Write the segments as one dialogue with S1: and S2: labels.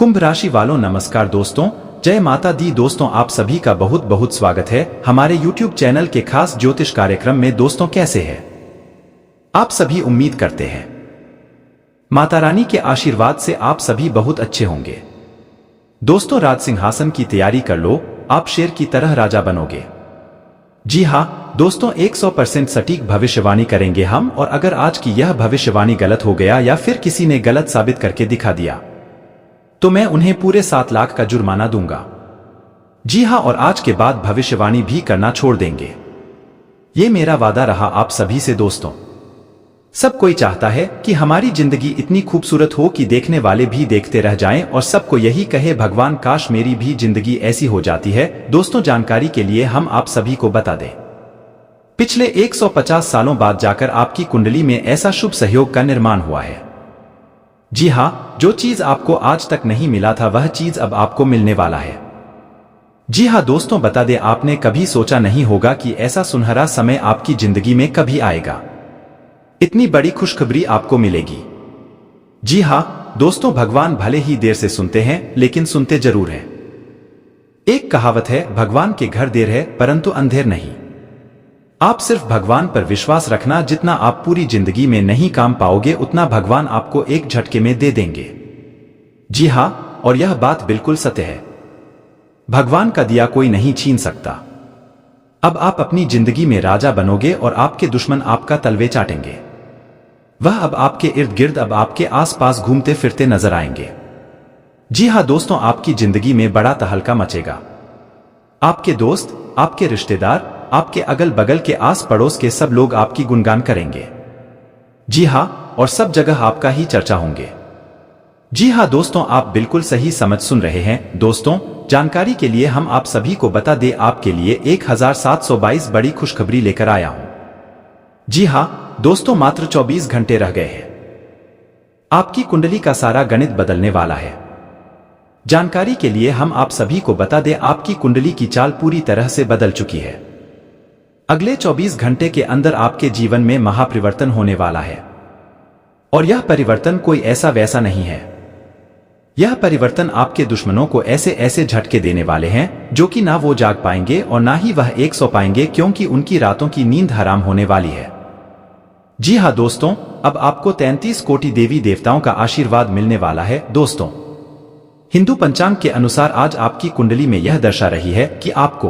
S1: कुंभ राशि वालों नमस्कार दोस्तों, जय माता दी। दोस्तों आप सभी का बहुत बहुत स्वागत है हमारे YouTube चैनल के खास ज्योतिष कार्यक्रम में। दोस्तों कैसे हैं आप सभी? उम्मीद करते हैं माता रानी के आशीर्वाद से आप सभी बहुत अच्छे होंगे। दोस्तों राज सिंहासन की तैयारी कर लो, आप शेर की तरह राजा बनोगे। जी हाँ दोस्तों, 100% सटीक भविष्यवाणी करेंगे हम, और अगर आज की यह भविष्यवाणी गलत हो गया या फिर किसी ने गलत साबित करके दिखा दिया तो मैं उन्हें पूरे 7 लाख का जुर्माना दूंगा। जी हाँ, और आज के बाद भविष्यवाणी भी करना छोड़ देंगे, ये मेरा वादा रहा आप सभी से। दोस्तों सब कोई चाहता है कि हमारी जिंदगी इतनी खूबसूरत हो कि देखने वाले भी देखते रह जाएं और सबको यही कहे भगवान काश मेरी भी जिंदगी ऐसी हो जाती है। दोस्तों जानकारी के लिए हम आप सभी को बता दें, पिछले 150 सालों बाद जाकर आपकी कुंडली में ऐसा शुभ सहयोग का निर्माण हुआ है। जी हाँ, जो चीज आपको आज तक नहीं मिला था वह चीज अब आपको मिलने वाला है। जी हाँ दोस्तों, बता दें आपने कभी सोचा नहीं होगा कि ऐसा सुनहरा समय आपकी जिंदगी में कभी आएगा, इतनी बड़ी खुशखबरी आपको मिलेगी। जी हाँ दोस्तों, भगवान भले ही देर से सुनते हैं लेकिन सुनते जरूर हैं। एक कहावत है, भगवान के घर देर है परंतु अंधेर नहीं। आप सिर्फ भगवान पर विश्वास रखना, जितना आप पूरी जिंदगी में नहीं काम पाओगे उतना भगवान आपको एक झटके में दे देंगे। जी हाँ, और यह बात बिल्कुल सत्य है, भगवान का दिया कोई नहीं छीन सकता। अब आप अपनी जिंदगी में राजा बनोगे और आपके दुश्मन आपका तलवे चाटेंगे। वह अब आपके इर्द गिर्द, अब आपके आसपास घूमते फिरते नजर आएंगे। जी हाँ दोस्तों, आपकी जिंदगी में बड़ा तहलका मचेगा। आपके दोस्त, आपके रिश्तेदार, आपके अगल बगल के आस पड़ोस के सब लोग आपकी गुणगान करेंगे। जी हाँ, और सब जगह आपका ही चर्चा होंगे। जी हाँ दोस्तों, आप बिल्कुल सही समझ सुन रहे हैं। दोस्तों जानकारी के लिए हम आप सभी को बता दें, आपके लिए 1722 बड़ी खुशखबरी लेकर आया हूं। जी हाँ दोस्तों, मात्र 24 घंटे रह गए हैं, आपकी कुंडली का सारा गणित बदलने वाला है। जानकारी के लिए हम आप सभी को बता दें, आपकी कुंडली की चाल पूरी तरह से बदल चुकी है। अगले 24 घंटे के अंदर आपके जीवन में महापरिवर्तन होने वाला है, और यह परिवर्तन कोई ऐसा वैसा नहीं है। यह परिवर्तन आपके दुश्मनों को ऐसे ऐसे झटके देने वाले हैं जो कि ना वो जाग पाएंगे और ना ही वह एक सो पाएंगे, क्योंकि उनकी रातों की नींद हराम होने वाली है। जी हाँ दोस्तों, अब आपको 33 कोटि देवी देवताओं का आशीर्वाद मिलने वाला है। दोस्तों हिंदू पंचांग के अनुसार आज आपकी कुंडली में यह दर्शा रही है कि आपको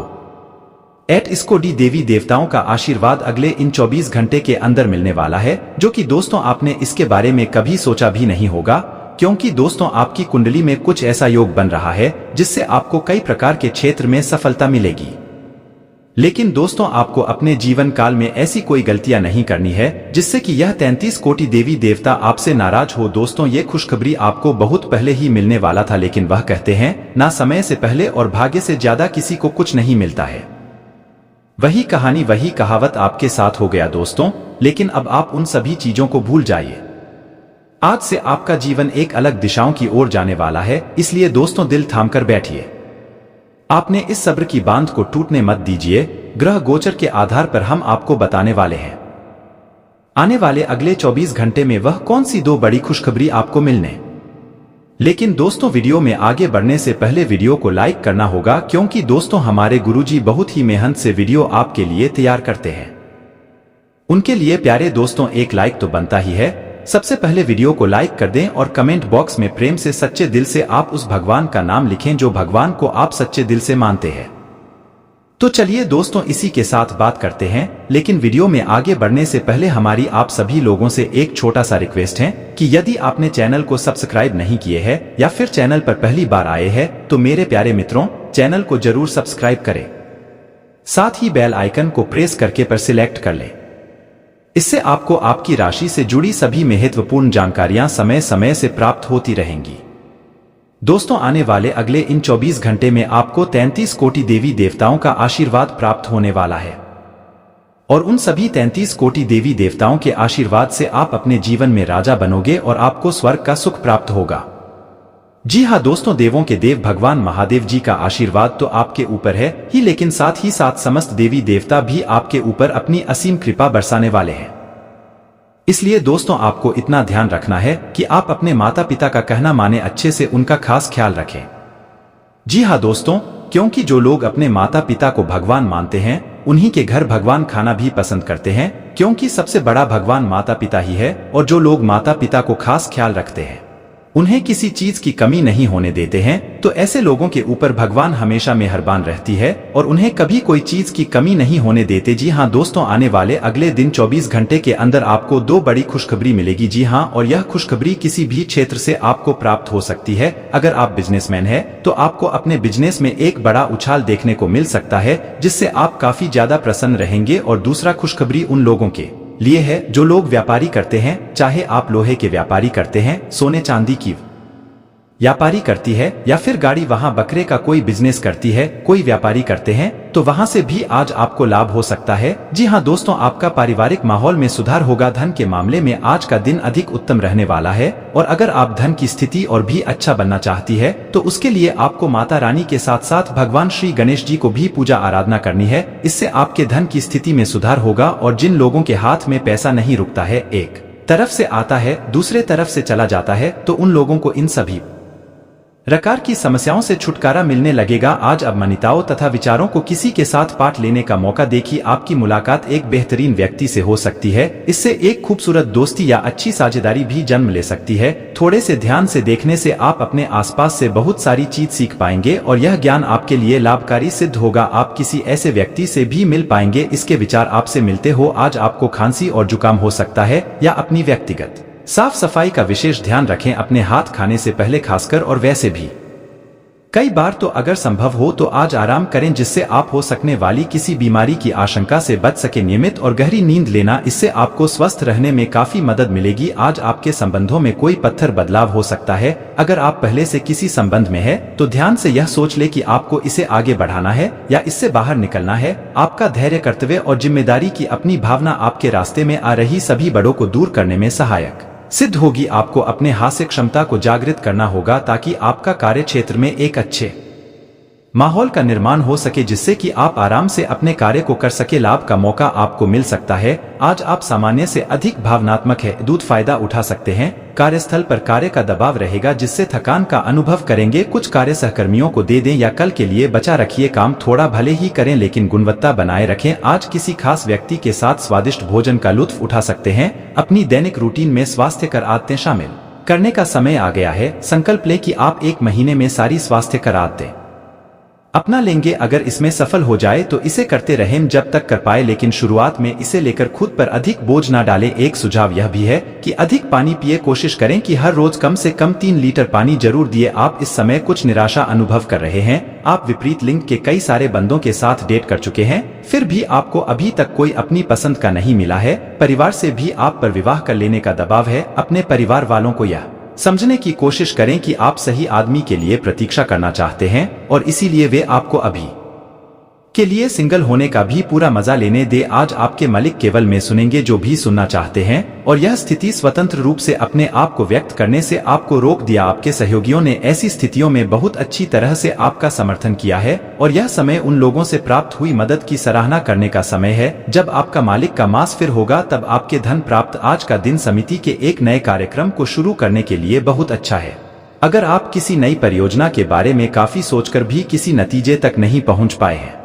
S1: 8 कोटि देवी देवताओं का आशीर्वाद अगले इन 24 घंटे के अंदर मिलने वाला है, जो कि दोस्तों आपने इसके बारे में कभी सोचा भी नहीं होगा, क्योंकि दोस्तों आपकी कुंडली में कुछ ऐसा योग बन रहा है जिससे आपको कई प्रकार के क्षेत्र में सफलता मिलेगी। लेकिन दोस्तों आपको अपने जीवन काल में ऐसी कोई गलतियां नहीं करनी है जिससे कि यह 33 कोटि देवी देवता आपसे नाराज हो। दोस्तों ये खुशखबरी आपको बहुत पहले ही मिलने वाला था, लेकिन वह कहते हैं ना समय से पहले और भाग्य से ज्यादा किसी को कुछ नहीं मिलता है। वही कहानी वही कहावत आपके साथ हो गया दोस्तों, लेकिन अब आप उन सभी चीजों को भूल जाइए। आज से आपका जीवन एक अलग दिशाओं की ओर जाने वाला है, इसलिए दोस्तों दिल थामकर बैठिए। आपने इस सब्र की बांध को टूटने मत दीजिए। ग्रह गोचर के आधार पर हम आपको बताने वाले हैं आने वाले अगले 24 घंटे में वह कौन सी 2 बड़ी खुशखबरी आपको मिलने। लेकिन दोस्तों वीडियो में आगे बढ़ने से पहले वीडियो को लाइक करना होगा, क्योंकि दोस्तों हमारे गुरुजी बहुत ही मेहनत से वीडियो आपके लिए तैयार करते हैं। उनके लिए प्यारे दोस्तों एक लाइक तो बनता ही है। सबसे पहले वीडियो को लाइक कर दें और कमेंट बॉक्स में प्रेम से सच्चे दिल से आप उस भगवान का नाम लिखें जो भगवान को आप सच्चे दिल से मानते हैं। तो चलिए दोस्तों इसी के साथ बात करते हैं, लेकिन वीडियो में आगे बढ़ने से पहले हमारी आप सभी लोगों से एक छोटा सा रिक्वेस्ट है कि यदि आपने चैनल को सब्सक्राइब नहीं किए हैं या फिर चैनल पर पहली बार आए हैं तो मेरे प्यारे मित्रों चैनल को जरूर सब्सक्राइब करें, साथ ही बेल आइकन को प्रेस करके पर सिलेक्ट कर लें। इससे आपको आपकी राशि से जुड़ी सभी महत्वपूर्ण जानकारियां समय समय से प्राप्त होती रहेंगी। दोस्तों आने वाले अगले इन 24 घंटे में आपको 33 कोटि देवी देवताओं का आशीर्वाद प्राप्त होने वाला है, और उन सभी 33 कोटि देवी देवताओं के आशीर्वाद से आप अपने जीवन में राजा बनोगे और आपको स्वर्ग का सुख प्राप्त होगा। जी हाँ दोस्तों, देवों के देव भगवान महादेव जी का आशीर्वाद तो आपके ऊपर है ही, लेकिन साथ ही साथ समस्त देवी देवता भी आपके ऊपर अपनी असीम कृपा बरसाने वाले हैं। इसलिए दोस्तों आपको इतना ध्यान रखना है कि आप अपने माता पिता का कहना माने, अच्छे से उनका खास ख्याल रखें। जी हाँ दोस्तों, क्योंकि जो लोग अपने माता पिता को भगवान मानते हैं उन्हीं के घर भगवान खाना भी पसंद करते हैं, क्योंकि सबसे बड़ा भगवान माता पिता ही है। और जो लोग माता पिता को खास ख्याल रखते हैं, उन्हें किसी चीज की कमी नहीं होने देते हैं, तो ऐसे लोगों के ऊपर भगवान हमेशा मेहरबान रहती है और उन्हें कभी कोई चीज की कमी नहीं होने देते। जी हाँ दोस्तों, आने वाले अगले दिन 24 घंटे के अंदर आपको 2 बड़ी खुशखबरी मिलेगी। जी हाँ, और यह खुशखबरी किसी भी क्षेत्र से आपको प्राप्त हो सकती है। अगर आप बिजनेसमैन हैं तो आपको अपने बिजनेस में एक बड़ा उछाल देखने को मिल सकता है, जिससे आप काफी ज्यादा प्रसन्न रहेंगे। और दूसरा खुशखबरी उन लोगों के लिए है जो लोग व्यापारी करते हैं, चाहे आप लोहे के व्यापारी करते हैं, सोने चांदी की व्यापारी करती है, या फिर गाड़ी वहां बकरे का कोई बिजनेस करती है, कोई व्यापारी करते हैं, तो वहां से भी आज आपको लाभ हो सकता है। जी हाँ दोस्तों, आपका पारिवारिक माहौल में सुधार होगा। धन के मामले में आज का दिन अधिक उत्तम रहने वाला है। और अगर आप धन की स्थिति और भी अच्छा बनना चाहती है तो उसके लिए आपको माता रानी के साथ साथ भगवान श्री गणेश जी को भी पूजा आराधना करनी है। इससे आपके धन की स्थिति में सुधार होगा। और जिन लोगों के हाथ में पैसा नहीं रुकता है, एक तरफ से आता है दूसरे तरफ से चला जाता है, तो उन लोगों को इन सभी प्रकार की समस्याओं से छुटकारा मिलने लगेगा। आज अब मान्यताओं तथा विचारों को किसी के साथ पाठ लेने का मौका देखिए। आपकी मुलाकात एक बेहतरीन व्यक्ति से हो सकती है। इससे एक खूबसूरत दोस्ती या अच्छी साझेदारी भी जन्म ले सकती है। थोड़े से ध्यान से देखने से आप अपने आसपास से बहुत सारी चीज सीख पाएंगे और यह ज्ञान आपके लिए लाभकारी सिद्ध होगा। आप किसी ऐसे व्यक्ति से भी मिल पाएंगे, इसके विचार आपसे मिलते हो। आज आपको खांसी और जुकाम हो सकता है, या अपनी व्यक्तिगत साफ सफाई का विशेष ध्यान रखें अपने हाथ खाने से पहले खासकर। और वैसे भी कई बार तो अगर संभव हो तो आज आराम करें, जिससे आप हो सकने वाली किसी बीमारी की आशंका से बच सके। नियमित और गहरी नींद लेना, इससे आपको स्वस्थ रहने में काफी मदद मिलेगी। आज आपके संबंधों में कोई पत्थर बदलाव हो सकता है। अगर आप पहले से किसी संबंध में है तो ध्यान से यह सोच ले कि आपको इसे आगे बढ़ाना है या इससे बाहर निकलना है। आपका धैर्य, कर्तव्य और जिम्मेदारी की अपनी भावना आपके रास्ते में आ रही सभी बड़ों को दूर करने में सहायक सिद्ध होगी। आपको अपने हास्य क्षमता को जागृत करना होगा ताकि आपका कार्य क्षेत्र में एक अच्छे माहौल का निर्माण हो सके, जिससे कि आप आराम से अपने कार्य को कर सके। लाभ का मौका आपको मिल सकता है। आज आप सामान्य से अधिक भावनात्मक है, दूध फायदा उठा सकते हैं। कार्यस्थल पर कार्य का दबाव रहेगा, जिससे थकान का अनुभव करेंगे। कुछ कार्य सहकर्मियों को दे दें या कल के लिए बचा रखिए। काम थोड़ा भले ही करें लेकिन गुणवत्ता बनाए रखें। आज किसी खास व्यक्ति के साथ स्वादिष्ट भोजन का लुत्फ उठा सकते हैं। अपनी दैनिक रूटीन में स्वास्थ्यकर आदतें शामिल करने का समय आ गया है। संकल्प लें कि आप 1 महीने में सारी स्वास्थ्यकर आदतें अपना लेंगे। अगर इसमें सफल हो जाए तो इसे करते रहें जब तक कर पाए, लेकिन शुरुआत में इसे लेकर खुद पर अधिक बोझ ना डालें। एक सुझाव यह भी है कि अधिक पानी पिए। कोशिश करें कि हर रोज कम से कम 3 लीटर पानी जरूर दिए। आप इस समय कुछ निराशा अनुभव कर रहे हैं। आप विपरीत लिंग के कई सारे बंदों के साथ डेट कर चुके हैं, फिर भी आपको अभी तक कोई अपनी पसंद का नहीं मिला है। परिवार से भी आप पर विवाह कर लेने का दबाव है। अपने परिवार वालों को यह समझने की कोशिश करें कि आप सही आदमी के लिए प्रतीक्षा करना चाहते हैं और इसीलिए वे आपको अभी के लिए सिंगल होने का भी पूरा मजा लेने दे। आज आपके मालिक केवल में सुनेंगे जो भी सुनना चाहते हैं, और यह स्थिति स्वतंत्र रूप से अपने आप को व्यक्त करने से आपको रोक दिया। आपके सहयोगियों ने ऐसी स्थितियों में बहुत अच्छी तरह से आपका समर्थन किया है, और यह समय उन लोगों से प्राप्त हुई मदद की सराहना करने का समय है। जब आपका मालिक का मास फिर होगा तब आपके धन प्राप्त। आज का दिन समिति के एक नए कार्यक्रम को शुरू करने के लिए बहुत अच्छा है। अगर आप किसी नई परियोजना के बारे में काफी सोचकर भी किसी नतीजे तक नहीं पहुंच पाए हैं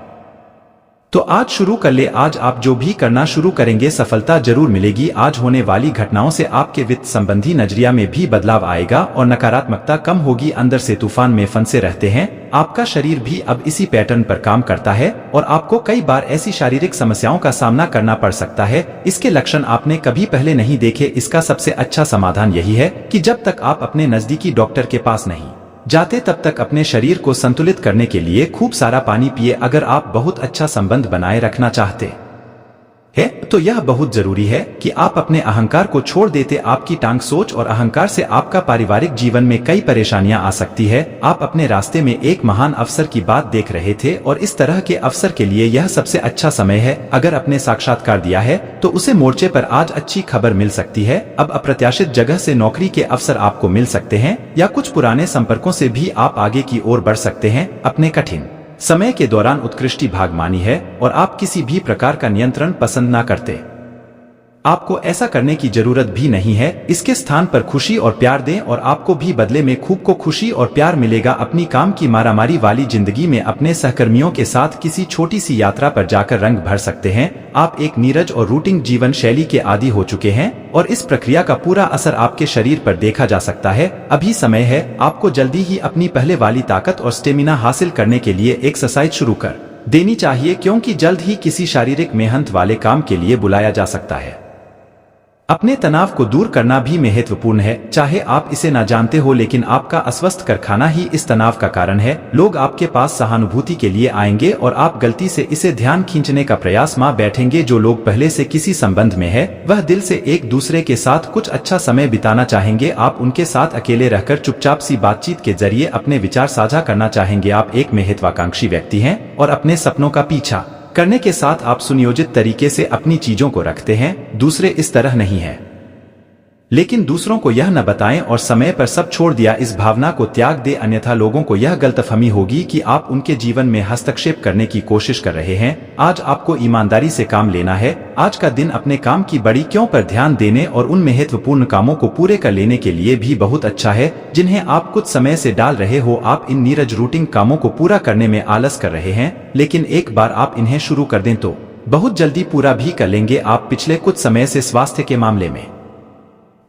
S1: तो आज शुरू कर ले। आज आप जो भी करना शुरू करेंगे सफलता जरूर मिलेगी। आज होने वाली घटनाओं से आपके वित्त संबंधी नजरिया में भी बदलाव आएगा और नकारात्मकता कम होगी। अंदर से तूफान में फंसे रहते हैं। आपका शरीर भी अब इसी पैटर्न पर काम करता है और आपको कई बार ऐसी शारीरिक समस्याओं का सामना करना पड़ सकता है। इसके लक्षण आपने कभी पहले नहीं देखे। इसका सबसे अच्छा समाधान यही है कि जब तक आप अपने नजदीकी डॉक्टर के पास नहीं जाते तब तक अपने शरीर को संतुलित करने के लिए खूब सारा पानी पिए। अगर आप बहुत अच्छा संबंध बनाए रखना चाहते है तो यह बहुत जरूरी है कि आप अपने अहंकार को छोड़ देते। आपकी टांग सोच और अहंकार से आपका पारिवारिक जीवन में कई परेशानियां आ सकती है। आप अपने रास्ते में एक महान अवसर की बात देख रहे थे और इस तरह के अवसर के लिए यह सबसे अच्छा समय है। अगर अपने साक्षात्कार दिया है तो उसे मोर्चे पर आज अच्छी खबर मिल सकती है। अब अप्रत्याशित जगह से नौकरी के अवसर आपको मिल सकते हैं या कुछ पुराने संपर्कों से भी आप आगे की ओर बढ़ सकते हैं। अपने कठिन समय के दौरान उत्कृष्टि भागमानी है और आप किसी भी प्रकार का नियंत्रण पसंद ना करते आपको ऐसा करने की जरूरत भी नहीं है। इसके स्थान पर खुशी और प्यार दें और आपको भी बदले में खूब को खुशी और प्यार मिलेगा। अपनी काम की मारामारी वाली जिंदगी में अपने सहकर्मियों के साथ किसी छोटी सी यात्रा पर जाकर रंग भर सकते हैं। आप एक नीरज और रूटीन जीवन शैली के आदी हो चुके हैं और इस प्रक्रिया का पूरा असर आपके शरीर पर देखा जा सकता है। अभी समय है आपको जल्दी ही अपनी पहले वाली ताकत और स्टेमिना हासिल करने के लिए एक्सरसाइज शुरू कर देनी चाहिए, क्योंकि जल्द ही किसी शारीरिक मेहनत वाले काम के लिए बुलाया जा सकता है। अपने तनाव को दूर करना भी महत्वपूर्ण है। चाहे आप इसे ना जानते हो, लेकिन आपका अस्वस्थ कर खाना ही इस तनाव का कारण है। लोग आपके पास सहानुभूति के लिए आएंगे और आप गलती से इसे ध्यान खींचने का प्रयास में बैठेंगे। जो लोग पहले से किसी संबंध में है वह दिल से एक दूसरे के साथ कुछ अच्छा समय बिताना चाहेंगे। आप उनके साथ अकेले रहकर चुपचाप सी बातचीत के जरिए अपने विचार साझा करना चाहेंगे। आप एक महत्वाकांक्षी व्यक्ति हैं और अपने सपनों का पीछा करने के साथ आप सुनियोजित तरीके से अपनी चीजों को रखते हैं। दूसरे इस तरह नहीं है, लेकिन दूसरों को यह न बताएं और समय पर सब छोड़ दिया। इस भावना को त्याग दे, अन्यथा लोगों को यह गलतफहमी होगी कि आप उनके जीवन में हस्तक्षेप करने की कोशिश कर रहे हैं। आज आपको ईमानदारी से काम लेना है। आज का दिन अपने काम की बड़ी क्यों पर ध्यान देने और उन महत्वपूर्ण कामों को पूरे कर लेने के लिए भी बहुत अच्छा है जिन्हें आप कुछ समय से डाल रहे हो। आप इन नीरज रूटीन कामों को पूरा करने में आलस कर रहे हैं, लेकिन एक बार आप इन्हें शुरू कर दें तो बहुत जल्दी पूरा भी कर लेंगे। आप पिछले कुछ समय से स्वास्थ्य के मामले में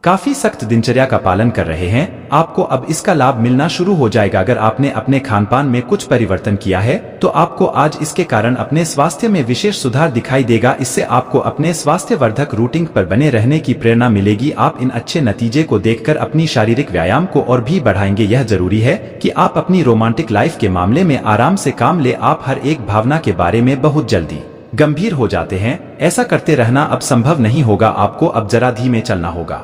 S1: काफी सख्त दिनचर्या का पालन कर रहे हैं। आपको अब इसका लाभ मिलना शुरू हो जाएगा। अगर आपने अपने खानपान में कुछ परिवर्तन किया है तो आपको आज इसके कारण अपने स्वास्थ्य में विशेष सुधार दिखाई देगा। इससे आपको अपने स्वास्थ्य वर्धक रूटीन पर बने रहने की प्रेरणा मिलेगी। आप इन अच्छे नतीजे को देखकर अपनी शारीरिक व्यायाम को और भी बढ़ाएंगे। यह जरूरी है कि आप अपनी रोमांटिक लाइफ के मामले में आराम से काम ले। आप हर एक भावना के बारे में बहुत जल्दी गंभीर हो जाते हैं। ऐसा करते रहना अब संभव नहीं होगा। आपको अब जरा धीमे चलना होगा।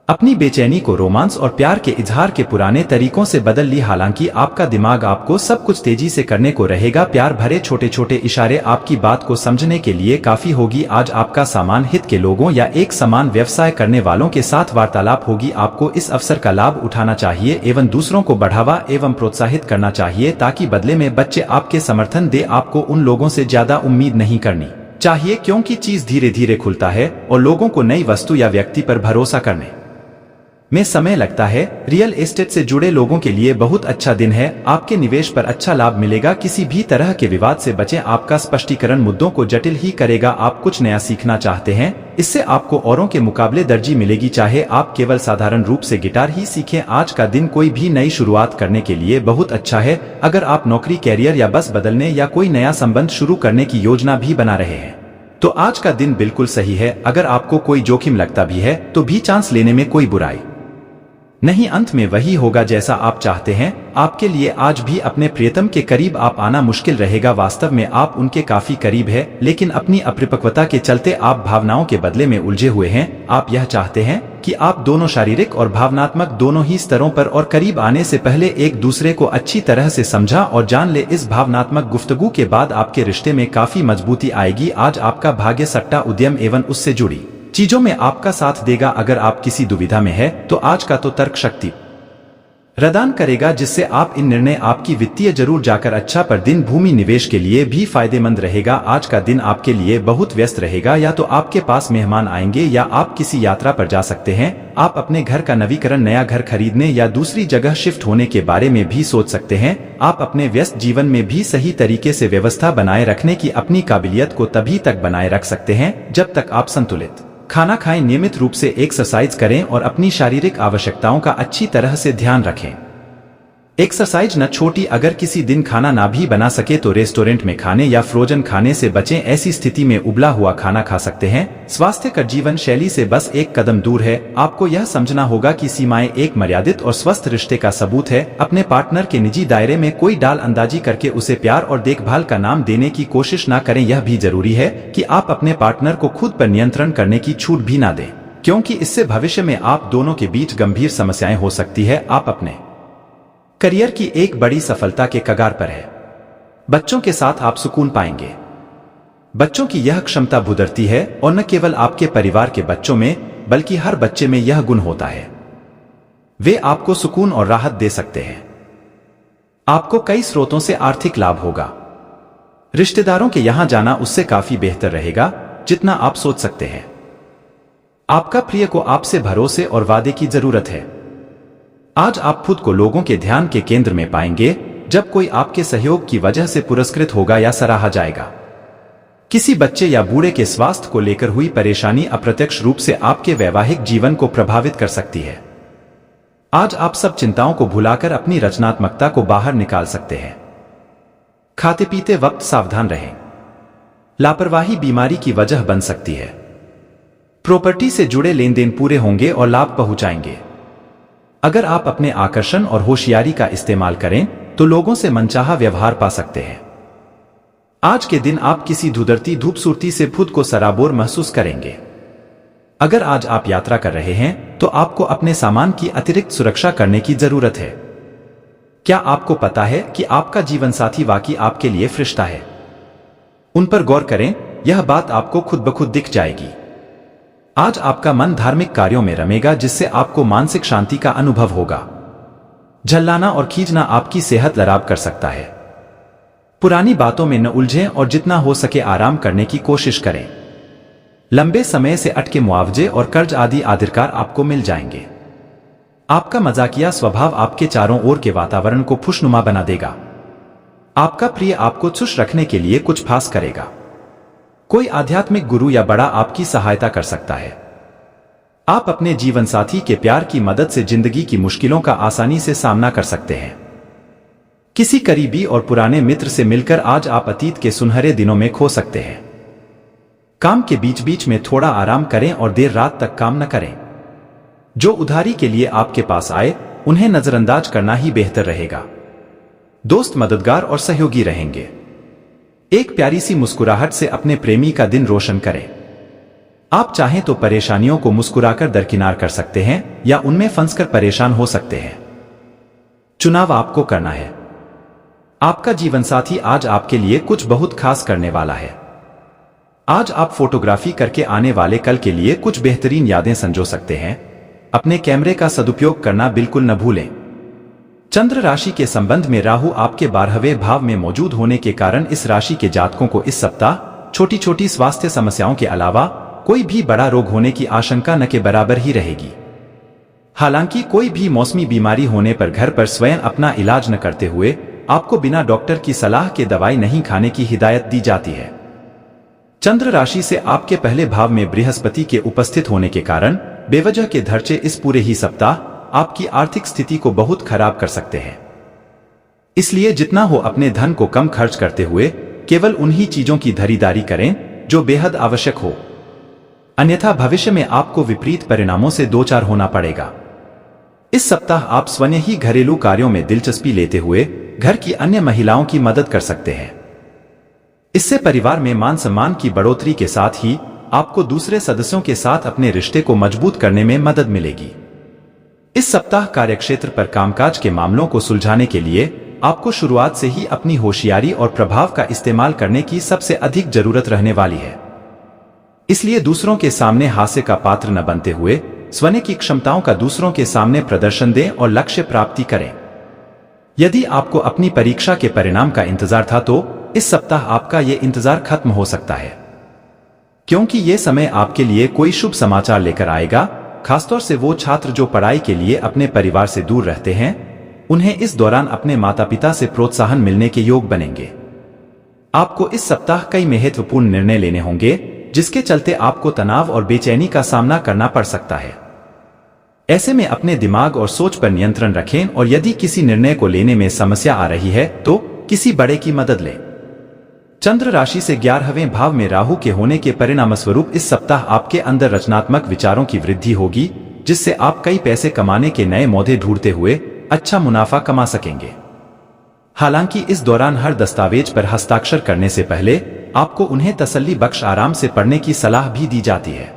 S1: अपनी बेचैनी को रोमांस और प्यार के इजहार के पुराने तरीकों से बदल ली। हालांकि आपका दिमाग आपको सब कुछ तेजी से करने को रहेगा। प्यार भरे छोटे छोटे इशारे आपकी बात को समझने के लिए काफी होगी। आज आपका समान हित के लोगों या एक समान व्यवसाय करने वालों के साथ वार्तालाप होगी। आपको इस अवसर का लाभ उठाना चाहिए एवं दूसरों को बढ़ावा एवं प्रोत्साहित करना चाहिए, ताकि बदले में बच्चे आपके समर्थन दे। आपको उन लोगों से ज्यादा उम्मीद नहीं करनी चाहिए, क्योंकि चीज धीरे धीरे खुलता है और लोगों को नई वस्तु या व्यक्ति पर भरोसा करने में समय लगता है। रियल एस्टेट से जुड़े लोगों के लिए बहुत अच्छा दिन है। आपके निवेश पर अच्छा लाभ मिलेगा। किसी भी तरह के विवाद से बचें। आपका स्पष्टीकरण मुद्दों को जटिल ही करेगा। आप कुछ नया सीखना चाहते हैं, इससे आपको औरों के मुकाबले तरजीह मिलेगी। चाहे आप केवल साधारण रूप से गिटार ही सीखें, आज का दिन कोई भी नई शुरुआत करने के लिए बहुत अच्छा है। अगर आप नौकरी, कैरियर या बस बदलने या कोई नया संबंध शुरू करने की योजना भी बना रहे हैं तो आज का दिन बिल्कुल सही है। अगर आपको कोई जोखिम लगता भी है तो भी चांस लेने में कोई बुराई नहीं। अंत में वही होगा जैसा आप चाहते हैं। आपके लिए आज भी अपने प्रियतम के करीब आप आना मुश्किल रहेगा। वास्तव में आप उनके काफी करीब है, लेकिन अपनी अपरिपक्वता के चलते आप भावनाओं के बदले में उलझे हुए हैं। आप यह चाहते हैं कि आप दोनों शारीरिक और भावनात्मक दोनों ही स्तरों पर और करीब आने से पहले एक दूसरे को अच्छी तरह से समझा और जान ले। इस भावनात्मक गुफ्तगू के बाद आपके रिश्ते में काफी मजबूती आएगी। आज आपका भाग्य सट्टा, उद्यम एवं उससे जुड़ी चीजों में आपका साथ देगा। अगर आप किसी दुविधा में है तो आज का तो तर्क शक्ति प्रदान करेगा, जिससे आप इन निर्णय आपकी वित्तीय जरूर जाकर अच्छा पर दिन भूमि निवेश के लिए भी फायदेमंद रहेगा। आज का दिन आपके लिए बहुत व्यस्त रहेगा। या तो आपके पास मेहमान आएंगे या आप किसी यात्रा पर जा सकते हैं। आप अपने घर का नवीकरण, नया घर खरीदने या दूसरी जगह शिफ्ट होने के बारे में भी सोच सकते हैं। आप अपने व्यस्त जीवन में भी सही तरीके से व्यवस्था बनाए रखने की अपनी काबिलियत को तभी तक बनाए रख सकते हैं जब तक आप संतुलित खाना खाएं, नियमित रूप से एक्सरसाइज करें और अपनी शारीरिक आवश्यकताओं का अच्छी तरह से ध्यान रखें। एक्सरसाइज न छोटी। अगर किसी दिन खाना ना भी बना सके तो रेस्टोरेंट में खाने या फ्रोजन खाने से बचें। ऐसी स्थिति में उबला हुआ खाना खा सकते हैं। स्वास्थ्य कर जीवन शैली से बस एक कदम दूर है। आपको यह समझना होगा कि सीमाएं एक मर्यादित और स्वस्थ रिश्ते का सबूत है। अपने पार्टनर के निजी दायरे में कोई डाल अंदाजी करके उसे प्यार और देखभाल का नाम देने की कोशिश ना करें। यह भी जरूरी है कि आप अपने पार्टनर को खुद पर नियंत्रण करने की छूट भी ना दें, क्योंकि इससे भविष्य में आप दोनों के बीच गंभीर समस्याएं हो सकती है। आप अपने करियर की एक बड़ी सफलता के कगार पर है। बच्चों के साथ आप सुकून पाएंगे। बच्चों की यह क्षमता भुदरती है और न केवल आपके परिवार के बच्चों में बल्कि हर बच्चे में यह गुण होता है। वे आपको सुकून और राहत दे सकते हैं। आपको कई स्रोतों से आर्थिक लाभ होगा। रिश्तेदारों के यहां जाना उससे काफी बेहतर रहेगा जितना आप सोच सकते हैं। आपका प्रिय को आपसे भरोसे और वादे की जरूरत है। आज आप खुद को लोगों के ध्यान के केंद्र में पाएंगे जब कोई आपके सहयोग की वजह से पुरस्कृत होगा या सराहा जाएगा। किसी बच्चे या बूढ़े के स्वास्थ्य को लेकर हुई परेशानी अप्रत्यक्ष रूप से आपके वैवाहिक जीवन को प्रभावित कर सकती है। आज आप सब चिंताओं को भुलाकर अपनी रचनात्मकता को बाहर निकाल सकते हैं। खाते पीते वक्त सावधान रहें। लापरवाही बीमारी की वजह बन सकती है। प्रॉपर्टी से जुड़े लेन देन पूरे होंगे और लाभ पहुंचाएंगे। अगर आप अपने आकर्षण और होशियारी का इस्तेमाल करें तो लोगों से मनचाहा व्यवहार पा सकते हैं। आज के दिन आप किसी धुधरती धूपसूरती से खुद को सराबोर महसूस करेंगे। अगर आज आप यात्रा कर रहे हैं तो आपको अपने सामान की अतिरिक्त सुरक्षा करने की जरूरत है। क्या आपको पता है कि आपका जीवन साथी वाकई आपके लिए फरिश्ता है? उन पर गौर करें, यह बात आपको खुद ब खुद दिख जाएगी। आज आपका मन धार्मिक कार्यों में रमेगा जिससे आपको मानसिक शांति का अनुभव होगा। झल्लाना और खींचना आपकी सेहत खराब कर सकता है। पुरानी बातों में न उलझें और जितना हो सके आराम करने की कोशिश करें। लंबे समय से अटके मुआवजे और कर्ज आदि आखिरकार आपको मिल जाएंगे। आपका मजाकिया स्वभाव आपके चारों ओर के वातावरण को खुशनुमा बना देगा। आपका प्रिय आपको खुश रखने के लिए कुछ खास करेगा। कोई आध्यात्मिक गुरु या बड़ा आपकी सहायता कर सकता है। आप अपने जीवन साथी के प्यार की मदद से जिंदगी की मुश्किलों का आसानी से सामना कर सकते हैं। किसी करीबी और पुराने मित्र से मिलकर आज आप अतीत के सुनहरे दिनों में खो सकते हैं। काम के बीच बीच में थोड़ा आराम करें और देर रात तक काम न करें। जो उधारी के लिए आपके पास आए उन्हें नजरअंदाज करना ही बेहतर रहेगा। दोस्त मददगार और सहयोगी रहेंगे। एक प्यारी सी मुस्कुराहट से अपने प्रेमी का दिन रोशन करें। आप चाहें तो परेशानियों को मुस्कुराकर दरकिनार कर सकते हैं या उनमें फंसकर परेशान हो सकते हैं। चुनाव आपको करना है। आपका जीवनसाथी आज आपके लिए कुछ बहुत खास करने वाला है। आज आप फोटोग्राफी करके आने वाले कल के लिए कुछ बेहतरीन यादें संजो सकते हैं। अपने कैमरे का सदुपयोग करना बिल्कुल न भूलें। चंद्र राशि के संबंध में राहु आपके 12वें भाव में मौजूद होने के कारण इस राशि के जातकों को इस सप्ताह छोटी छोटी स्वास्थ्य समस्याओं के अलावा कोई भी बड़ा रोग होने की आशंका न के बराबर ही रहेगी। हालांकि कोई भी मौसमी बीमारी होने पर घर पर स्वयं अपना इलाज न करते हुए आपको बिना डॉक्टर की सलाह के दवाई नहीं खाने की हिदायत दी जाती है। चंद्र राशि से आपके पहले भाव में बृहस्पति के उपस्थित होने के कारण बेवजह के खर्चे इस पूरे ही सप्ताह आपकी आर्थिक स्थिति को बहुत खराब कर सकते हैं। इसलिए जितना हो अपने धन को कम खर्च करते हुए केवल उन्हीं चीजों की खरीदारी करें जो बेहद आवश्यक हो, अन्यथा भविष्य में आपको विपरीत परिणामों से दो चार होना पड़ेगा। इस सप्ताह आप स्वयं ही घरेलू कार्यों में दिलचस्पी लेते हुए घर की अन्य महिलाओं की मदद कर सकते हैं। इससे परिवार में मान सम्मान की बढ़ोतरी के साथ ही आपको दूसरे सदस्यों के साथ अपने रिश्ते को मजबूत करने में मदद मिलेगी। इस सप्ताह कार्यक्षेत्र पर कामकाज के मामलों को सुलझाने के लिए आपको शुरुआत से ही अपनी होशियारी और प्रभाव का इस्तेमाल करने की सबसे अधिक जरूरत रहने वाली है। इसलिए दूसरों के सामने हास्य का पात्र न बनते हुए स्वयं की क्षमताओं का दूसरों के सामने प्रदर्शन दें और लक्ष्य प्राप्ति करें। यदि आपको अपनी परीक्षा के परिणाम का इंतजार था तो इस सप्ताह आपका ये इंतजार खत्म हो सकता है, क्योंकि ये समय आपके लिए कोई शुभ समाचार लेकर आएगा। खासतौर से वो छात्र जो पढ़ाई के लिए अपने परिवार से दूर रहते हैं, उन्हें इस दौरान अपने माता पिता से प्रोत्साहन मिलने के योग बनेंगे। आपको इस सप्ताह कई महत्वपूर्ण निर्णय लेने होंगे जिसके चलते आपको तनाव और बेचैनी का सामना करना पड़ सकता है। ऐसे में अपने दिमाग और सोच पर नियंत्रण रखें और यदि किसी निर्णय को लेने में समस्या आ रही है तो किसी बड़े की मदद लें। चंद्र राशि से 11वें भाव में राहु के होने के परिणामस्वरूप इस सप्ताह आपके अंदर रचनात्मक विचारों की वृद्धि होगी, जिससे आप कई पैसे कमाने के नए मौके ढूंढते हुए अच्छा मुनाफा कमा सकेंगे। हालांकि इस दौरान हर दस्तावेज पर हस्ताक्षर करने से पहले आपको उन्हें तसल्ली बख्श आराम से पढ़ने की सलाह भी दी जाती है।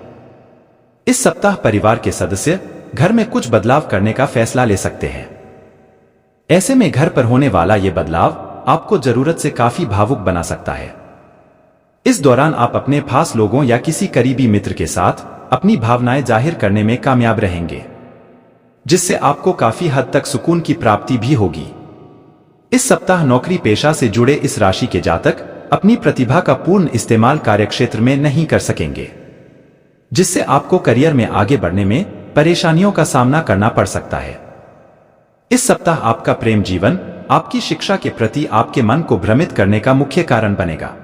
S1: इस सप्ताह परिवार के सदस्य घर में कुछ बदलाव करने का फैसला ले सकते हैं। ऐसे में घर पर होने वाला ये बदलाव आपको जरूरत से काफी भावुक बना सकता है। इस दौरान आप अपने खास लोगों या किसी करीबी मित्र के साथ अपनी भावनाएं जाहिर करने में कामयाब रहेंगे, जिससे आपको काफी हद तक सुकून की प्राप्ति भी होगी। इस सप्ताह नौकरी पेशा से जुड़े इस राशि के जातक अपनी प्रतिभा का पूर्ण इस्तेमाल कार्यक्षेत्र में नहीं कर सकेंगे। जिससे आपको करियर में आगे बढ़ने में परेशानियों का सामना करना पड़ सकता है। इस सप्ताह आपका प्रेम जीवन आपकी शिक्षा के प्रति आपके मन को भ्रमित करने का मुख्य कारण बनेगा।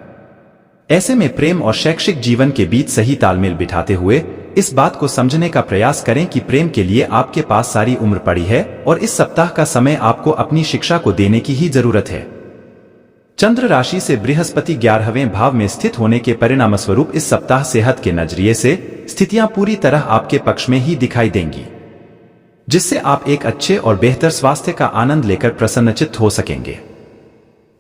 S1: ऐसे में प्रेम और शैक्षिक जीवन के बीच सही तालमेल बिठाते हुए इस बात को समझने का प्रयास करें कि प्रेम के लिए आपके पास सारी उम्र पड़ी है और इस सप्ताह का समय आपको अपनी शिक्षा को देने की ही जरूरत है। चंद्र राशि से बृहस्पति 11वें भाव में स्थित होने के परिणामस्वरूप इस सप्ताह सेहत के नजरिए से स्थितियां पूरी तरह आपके पक्ष में ही दिखाई देंगी, जिससे आप एक अच्छे और बेहतर स्वास्थ्य का आनंद लेकर प्रसन्नचित्त हो सकेंगे।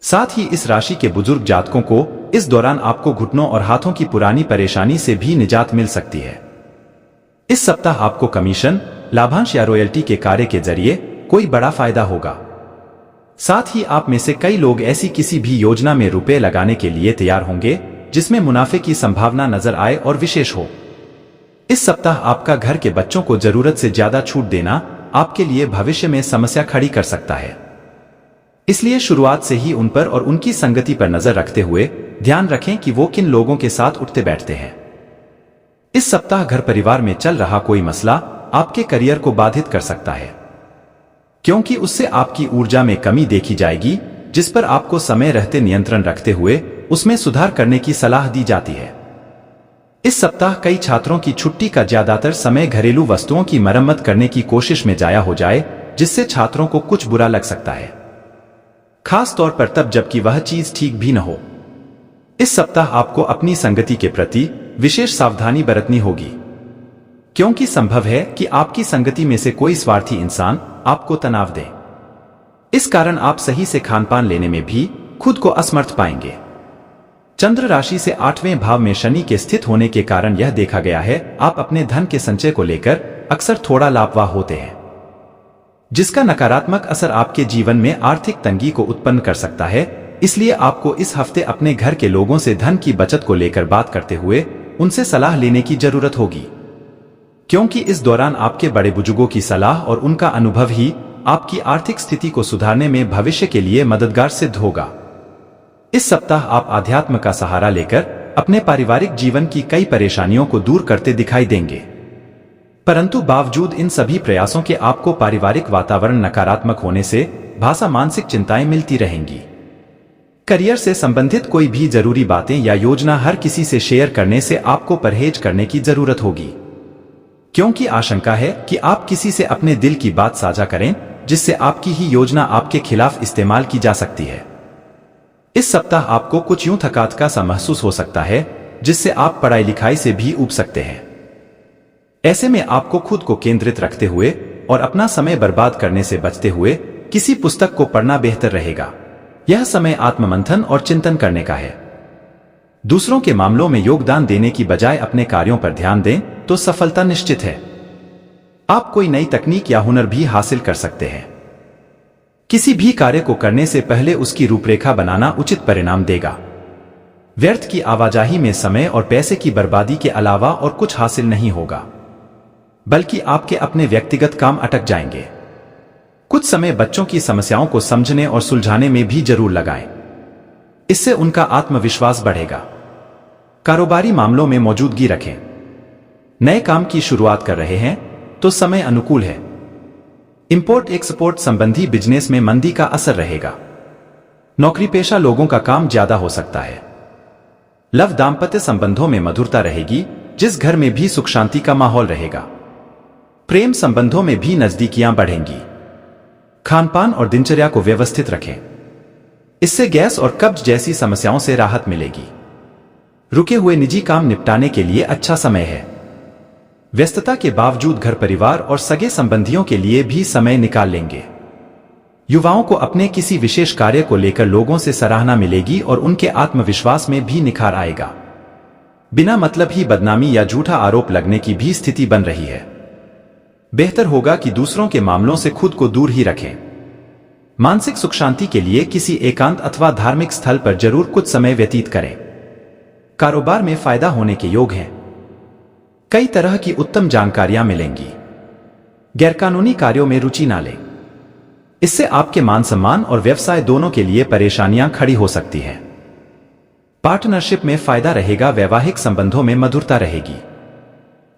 S1: साथ ही इस राशि के बुजुर्ग जातकों को इस दौरान आपको घुटनों और हाथों की पुरानी परेशानी से भी निजात मिल सकती है। इस सप्ताह आपको कमीशन, लाभांश या रॉयल्टी के कार्य के जरिए कोई बड़ा फायदा होगा। साथ ही आप में से कई लोग ऐसी किसी भी योजना में रुपए लगाने के लिए तैयार होंगे जिसमें मुनाफे की संभावना नजर आए और विशेष हो। इस सप्ताह आपका घर के बच्चों को जरूरत से ज्यादा छूट देना आपके लिए भविष्य में समस्या खड़ी कर सकता है। इसलिए शुरुआत से ही उन पर और उनकी संगति पर नजर रखते हुए ध्यान रखें कि वो किन लोगों के साथ उठते बैठते हैं। इस सप्ताह घर परिवार में चल रहा कोई मसला आपके करियर को बाधित कर सकता है, क्योंकि उससे आपकी ऊर्जा में कमी देखी जाएगी, जिस पर आपको समय रहते नियंत्रण रखते हुए उसमें सुधार करने की सलाह दी जाती है। इस सप्ताह कई छात्रों की छुट्टी का ज्यादातर समय घरेलू वस्तुओं की मरम्मत करने की कोशिश में जाया हो जाए, जिससे छात्रों को कुछ बुरा लग सकता है, खास तौर पर तब जबकि वह चीज ठीक भी न हो। इस सप्ताह आपको अपनी संगति के प्रति विशेष सावधानी बरतनी होगी, क्योंकि संभव है कि आपकी संगति में से कोई स्वार्थी इंसान आपको तनाव दे। इस कारण आप सही से खानपान लेने में भी खुद को असमर्थ पाएंगे। चंद्र राशि से 8वें भाव में शनि के स्थित होने के कारण यह देखा गया है आप अपने धन के संचय को लेकर अक्सर थोड़ा लापरवाह होते हैं, जिसका नकारात्मक असर आपके जीवन में आर्थिक तंगी को उत्पन्न कर सकता है। इसलिए आपको इस हफ्ते अपने घर के लोगों से धन की बचत को लेकर बात करते हुए उनसे सलाह लेने की जरूरत होगी, क्योंकि इस दौरान आपके बड़े बुजुर्गों की सलाह और उनका अनुभव ही आपकी आर्थिक स्थिति को सुधारने में भविष्य के लिए मददगार सिद्ध होगा। इस सप्ताह आप आध्यात्म का सहारा लेकर अपने पारिवारिक जीवन की कई परेशानियों को दूर करते दिखाई देंगे, परंतु बावजूद इन सभी प्रयासों के आपको पारिवारिक वातावरण नकारात्मक होने से भासा मानसिक चिंताएं मिलती रहेंगी। करियर से संबंधित कोई भी जरूरी बातें या योजना हर किसी से शेयर करने से आपको परहेज करने की जरूरत होगी, क्योंकि आशंका है कि आप किसी से अपने दिल की बात साझा करें, जिससे आपकी ही योजना आपके खिलाफ इस्तेमाल की जा सकती है। इस सप्ताह आपको कुछ यूं थकावट का सा महसूस हो सकता है, जिससे आप पढ़ाई लिखाई से भी ऊब सकते हैं। ऐसे में आपको खुद को केंद्रित रखते हुए और अपना समय बर्बाद करने से बचते हुए किसी पुस्तक को पढ़ना बेहतर रहेगा। यह समय आत्ममंथन और चिंतन करने का है। दूसरों के मामलों में योगदान देने की बजाय अपने कार्यों पर ध्यान दें तो सफलता निश्चित है। आप कोई नई तकनीक या हुनर भी हासिल कर सकते हैं। किसी भी कार्य को करने से पहले उसकी रूपरेखा बनाना उचित परिणाम देगा। व्यर्थ की आवाजाही में समय और पैसे की बर्बादी के अलावा और कुछ हासिल नहीं होगा, बल्कि आपके अपने व्यक्तिगत काम अटक जाएंगे। कुछ समय बच्चों की समस्याओं को समझने और सुलझाने में भी जरूर लगाएं। इससे उनका आत्मविश्वास बढ़ेगा। कारोबारी मामलों में मौजूदगी रखें। नए काम की शुरुआत कर रहे हैं तो समय अनुकूल है। इंपोर्ट एक्सपोर्ट संबंधी बिजनेस में मंदी का असर रहेगा। नौकरी पेशा लोगों का काम ज्यादा हो सकता है। लव दाम्पत्य संबंधों में मधुरता रहेगी, जिस घर में भी सुख शांति का माहौल रहेगा। प्रेम संबंधों में भी नजदीकियां बढ़ेंगी। खानपान और दिनचर्या को व्यवस्थित रखें, इससे गैस और कब्ज जैसी समस्याओं से राहत मिलेगी। रुके हुए निजी काम निपटाने के लिए अच्छा समय है। व्यस्तता के बावजूद घर परिवार और सगे संबंधियों के लिए भी समय निकाल लेंगे। युवाओं को अपने किसी विशेष कार्य को लेकर लोगों से सराहना मिलेगी और उनके आत्मविश्वास में भी निखार आएगा। बिना मतलब ही बदनामी या झूठा आरोप लगने की भी स्थिति बन रही है। बेहतर होगा कि दूसरों के मामलों से खुद को दूर ही रखें। मानसिक सुख शांति के लिए किसी एकांत अथवा धार्मिक स्थल पर जरूर कुछ समय व्यतीत करें। कारोबार में फायदा होने के योग हैं। कई तरह की उत्तम जानकारियां मिलेंगी। गैरकानूनी कार्यों में रुचि ना लें, इससे आपके मान सम्मान और व्यवसाय दोनों के लिए परेशानियां खड़ी हो सकती हैं। पार्टनरशिप में फायदा रहेगा। वैवाहिक संबंधों में मधुरता रहेगी।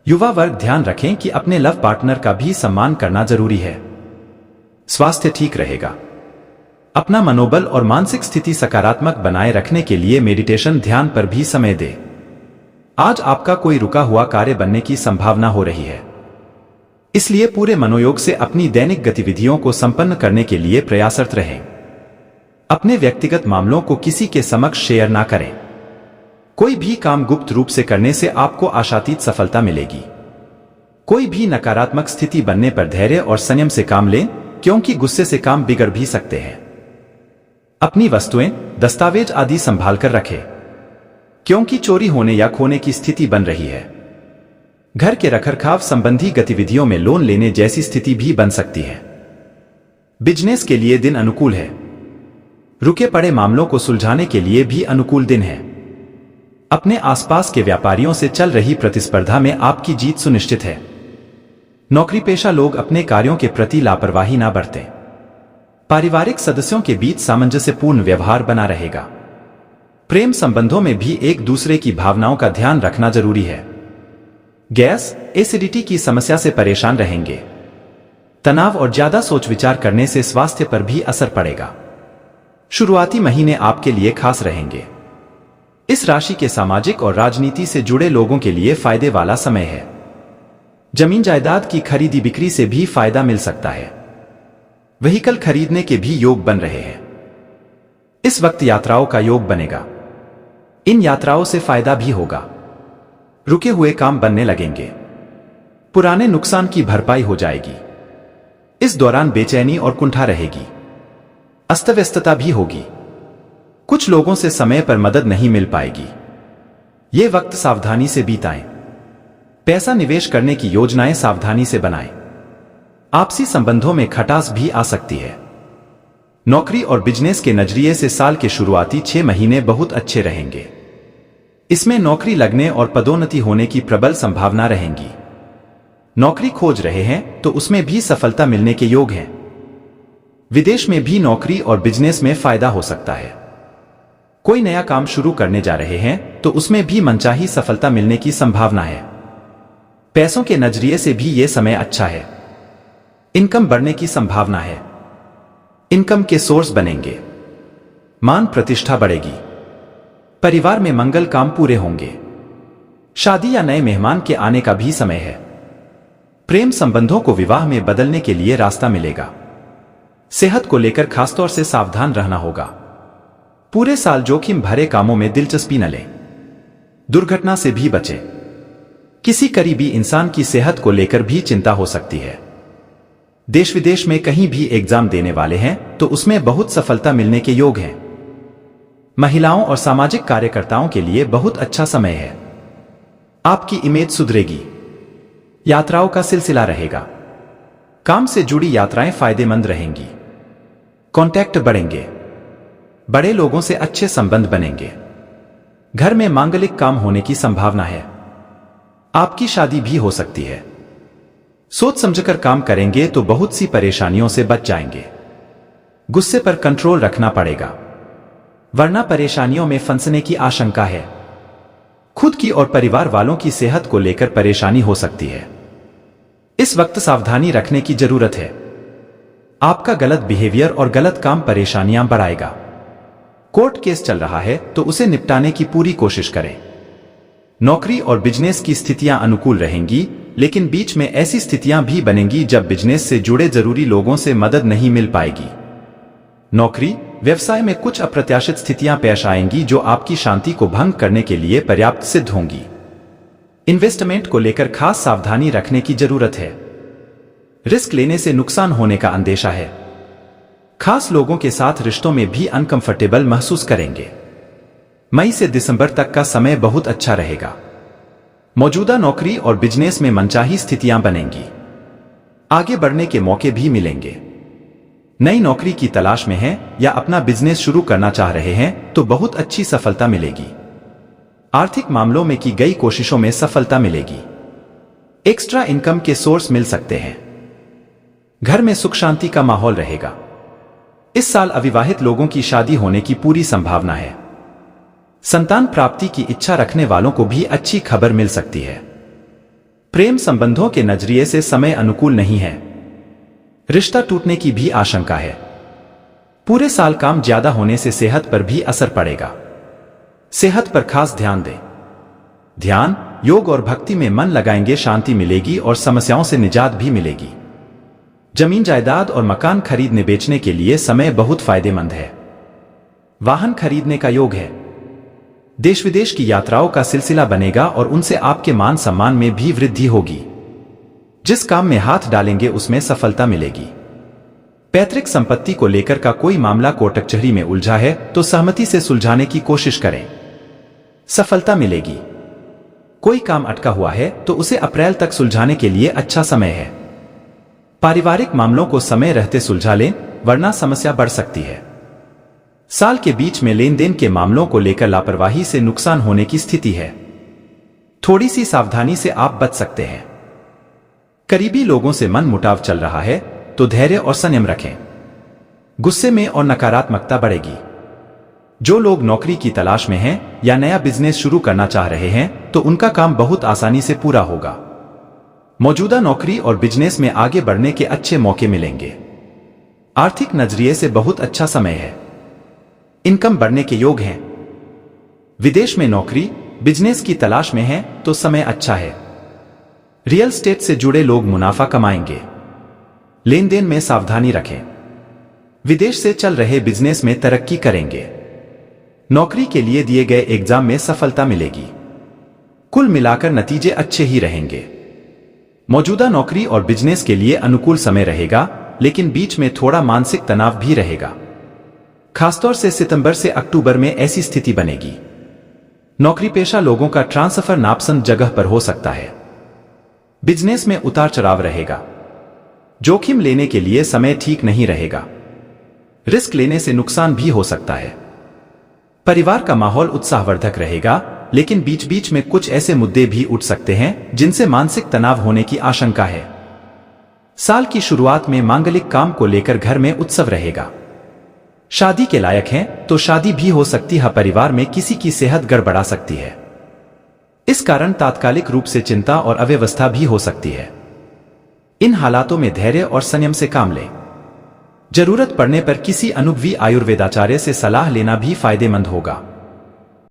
S1: युवा वर्ग ध्यान रखें कि अपने लव पार्टनर का भी सम्मान करना जरूरी है। स्वास्थ्य ठीक रहेगा। अपना मनोबल और मानसिक स्थिति सकारात्मक बनाए रखने के लिए मेडिटेशन ध्यान पर भी समय दें। आज आपका कोई रुका हुआ कार्य बनने की संभावना हो रही है, इसलिए पूरे मनोयोग से अपनी दैनिक गतिविधियों को संपन्न करने के लिए प्रयासरत रहें। अपने व्यक्तिगत मामलों को किसी के समक्ष शेयर ना करें। कोई भी काम गुप्त रूप से करने से आपको आशातीत सफलता मिलेगी। कोई भी नकारात्मक स्थिति बनने पर धैर्य और संयम से काम लें, क्योंकि गुस्से से काम बिगड़ भी सकते हैं। अपनी वस्तुएं, दस्तावेज आदि संभाल कर रखें, क्योंकि चोरी होने या खोने की स्थिति बन रही है। घर के रखरखाव संबंधी गतिविधियों में लोन लेने जैसी स्थिति भी बन सकती है। बिजनेस के लिए दिन अनुकूल है। रुके पड़े मामलों को सुलझाने के लिए भी अनुकूल दिन है। अपने आसपास के व्यापारियों से चल रही प्रतिस्पर्धा में आपकी जीत सुनिश्चित है। नौकरी पेशा लोग अपने कार्यों के प्रति लापरवाही ना बरतें। पारिवारिक सदस्यों के बीच सामंजस्यपूर्ण व्यवहार बना रहेगा। प्रेम संबंधों में भी एक दूसरे की भावनाओं का ध्यान रखना जरूरी है। गैस, एसिडिटी की समस्या से परेशान रहेंगे। तनाव और ज्यादा सोच विचार करने से स्वास्थ्य पर भी असर पड़ेगा। शुरुआती महीने आपके लिए खास रहेंगे। इस राशि के सामाजिक और राजनीति से जुड़े लोगों के लिए फायदे वाला समय है। जमीन जायदाद की खरीदी बिक्री से भी फायदा मिल सकता है। व्हीकल खरीदने के भी योग बन रहे हैं। इस वक्त यात्राओं का योग बनेगा। इन यात्राओं से फायदा भी होगा। रुके हुए काम बनने लगेंगे। पुराने नुकसान की भरपाई हो जाएगी। इस दौरान बेचैनी और कुंठा रहेगी। अस्तव्यस्तता भी होगी। कुछ लोगों से समय पर मदद नहीं मिल पाएगी। ये वक्त सावधानी से बीताएं। पैसा निवेश करने की योजनाएं सावधानी से बनाएं। आपसी संबंधों में खटास भी आ सकती है। नौकरी और बिजनेस के नजरिए से साल के शुरुआती 6 महीने बहुत अच्छे रहेंगे। इसमें नौकरी लगने और पदोन्नति होने की प्रबल संभावना रहेंगी। नौकरी खोज रहे हैं तो उसमें भी सफलता मिलने के योग हैं। विदेश में भी नौकरी और बिजनेस में फायदा हो सकता है। कोई नया काम शुरू करने जा रहे हैं तो उसमें भी मनचाही सफलता मिलने की संभावना है। पैसों के नजरिए से भी यह समय अच्छा है। इनकम बढ़ने की संभावना है। इनकम के सोर्स बनेंगे। मान प्रतिष्ठा बढ़ेगी। परिवार में मंगल काम पूरे होंगे। शादी या नए मेहमान के आने का भी समय है। प्रेम संबंधों को विवाह में बदलने के लिए रास्ता मिलेगा। सेहत को लेकर खासतौर से सावधान रहना होगा। पूरे साल जोखिम भरे कामों में दिलचस्पी न लें। दुर्घटना से भी बचें। किसी करीबी इंसान की सेहत को लेकर भी चिंता हो सकती है। देश विदेश में कहीं भी एग्जाम देने वाले हैं तो उसमें बहुत सफलता मिलने के योग हैं। महिलाओं और सामाजिक कार्यकर्ताओं के लिए बहुत अच्छा समय है। आपकी इमेज सुधरेगी। यात्राओं का सिलसिला रहेगा। काम से जुड़ी यात्राएं फायदेमंद रहेंगी। कॉन्टैक्ट बढ़ेंगे। बड़े लोगों से अच्छे संबंध बनेंगे। घर में मांगलिक काम होने की संभावना है। आपकी शादी भी हो सकती है। सोच समझकर काम करेंगे तो बहुत सी परेशानियों से बच जाएंगे। गुस्से पर कंट्रोल रखना पड़ेगा, वरना परेशानियों में फंसने की आशंका है। खुद की और परिवार वालों की सेहत को लेकर परेशानी हो सकती है। इस वक्त सावधानी रखने की जरूरत है। आपका गलत बिहेवियर और गलत काम परेशानियां बढ़ाएगा। कोर्ट केस चल रहा है तो उसे निपटाने की पूरी कोशिश करें। नौकरी और बिजनेस की स्थितियां अनुकूल रहेंगी, लेकिन बीच में ऐसी स्थितियां भी बनेंगी जब बिजनेस से जुड़े जरूरी लोगों से मदद नहीं मिल पाएगी। नौकरी, व्यवसाय में कुछ अप्रत्याशित स्थितियां पेश आएंगी जो आपकी शांति को भंग करने के लिए पर्याप्त सिद्ध होंगी। इन्वेस्टमेंट को लेकर खास सावधानी रखने की जरूरत है। रिस्क लेने से नुकसान होने का अंदेशा है। खास लोगों के साथ रिश्तों में भी अनकंफर्टेबल महसूस करेंगे। मई से दिसंबर तक का समय बहुत अच्छा रहेगा। मौजूदा नौकरी और बिजनेस में मनचाही स्थितियां बनेंगी। आगे बढ़ने के मौके भी मिलेंगे। नई नौकरी की तलाश में हैं या अपना बिजनेस शुरू करना चाह रहे हैं तो बहुत अच्छी सफलता मिलेगी। आर्थिक मामलों में की गई कोशिशों में सफलता मिलेगी। एक्स्ट्रा इनकम के सोर्स मिल सकते हैं। घर में सुख शांति का माहौल रहेगा। इस साल अविवाहित लोगों की शादी होने की पूरी संभावना है। संतान प्राप्ति की इच्छा रखने वालों को भी अच्छी खबर मिल सकती है। प्रेम संबंधों के नजरिए से समय अनुकूल नहीं है। रिश्ता टूटने की भी आशंका है। पूरे साल काम ज्यादा होने से सेहत पर भी असर पड़ेगा। सेहत पर खास ध्यान दें। ध्यान, योग और भक्ति में मन लगाएंगे, शांति मिलेगी और समस्याओं से निजात भी मिलेगी। जमीन जायदाद और मकान खरीदने बेचने के लिए समय बहुत फायदेमंद है। वाहन खरीदने का योग है। देश विदेश की यात्राओं का सिलसिला बनेगा और उनसे आपके मान सम्मान में भी वृद्धि होगी। जिस काम में हाथ डालेंगे उसमें सफलता मिलेगी। पैतृक संपत्ति को लेकर का कोई मामला कोर्ट कचहरी में उलझा है तो सहमति से सुलझाने की कोशिश करें, सफलता मिलेगी। कोई काम अटका हुआ है तो उसे अप्रैल तक सुलझाने के लिए अच्छा समय है। पारिवारिक मामलों को समय रहते सुलझा लें, वरना समस्या बढ़ सकती है। साल के बीच में लेन देन के मामलों को लेकर लापरवाही से नुकसान होने की स्थिति है। थोड़ी सी सावधानी से आप बच सकते हैं। करीबी लोगों से मन मुटाव चल रहा है तो धैर्य और संयम रखें। गुस्से में और नकारात्मकता बढ़ेगी। जो लोग नौकरी की तलाश में हैं या नया बिजनेस शुरू करना चाह रहे हैं तो उनका काम बहुत आसानी से पूरा होगा। मौजूदा नौकरी और बिजनेस में आगे बढ़ने के अच्छे मौके मिलेंगे। आर्थिक नजरिए से बहुत अच्छा समय है। इनकम बढ़ने के योग हैं। विदेश में नौकरी, बिजनेस की तलाश में हैं तो समय अच्छा है। रियल एस्टेट से जुड़े लोग मुनाफा कमाएंगे। लेन देन में सावधानी रखें। विदेश से चल रहे बिजनेस में तरक्की करेंगे। नौकरी के लिए दिए गए एग्जाम में सफलता मिलेगी। कुल मिलाकर नतीजे अच्छे ही रहेंगे। मौजूदा नौकरी और बिजनेस के लिए अनुकूल समय रहेगा, लेकिन बीच में थोड़ा मानसिक तनाव भी रहेगा। खासतौर से सितंबर से अक्टूबर में ऐसी स्थिति बनेगी। नौकरी पेशा लोगों का ट्रांसफर नापसंद जगह पर हो सकता है। बिजनेस में उतार चढ़ाव रहेगा। जोखिम लेने के लिए समय ठीक नहीं रहेगा। रिस्क लेने से नुकसान भी हो सकता है। परिवार का माहौल उत्साहवर्धक रहेगा, लेकिन बीच बीच में कुछ ऐसे मुद्दे भी उठ सकते हैं जिनसे मानसिक तनाव होने की आशंका है। साल की शुरुआत में मांगलिक काम को लेकर घर में उत्सव रहेगा। शादी के लायक हैं तो शादी भी हो सकती है। परिवार में किसी की सेहत गड़बड़ा सकती है। इस कारण तात्कालिक रूप से चिंता और अव्यवस्था भी हो सकती है। इन हालातों में धैर्य और संयम से काम लें। जरूरत पड़ने पर किसी अनुभवी आयुर्वेदाचार्य से सलाह लेना भी फायदेमंद होगा।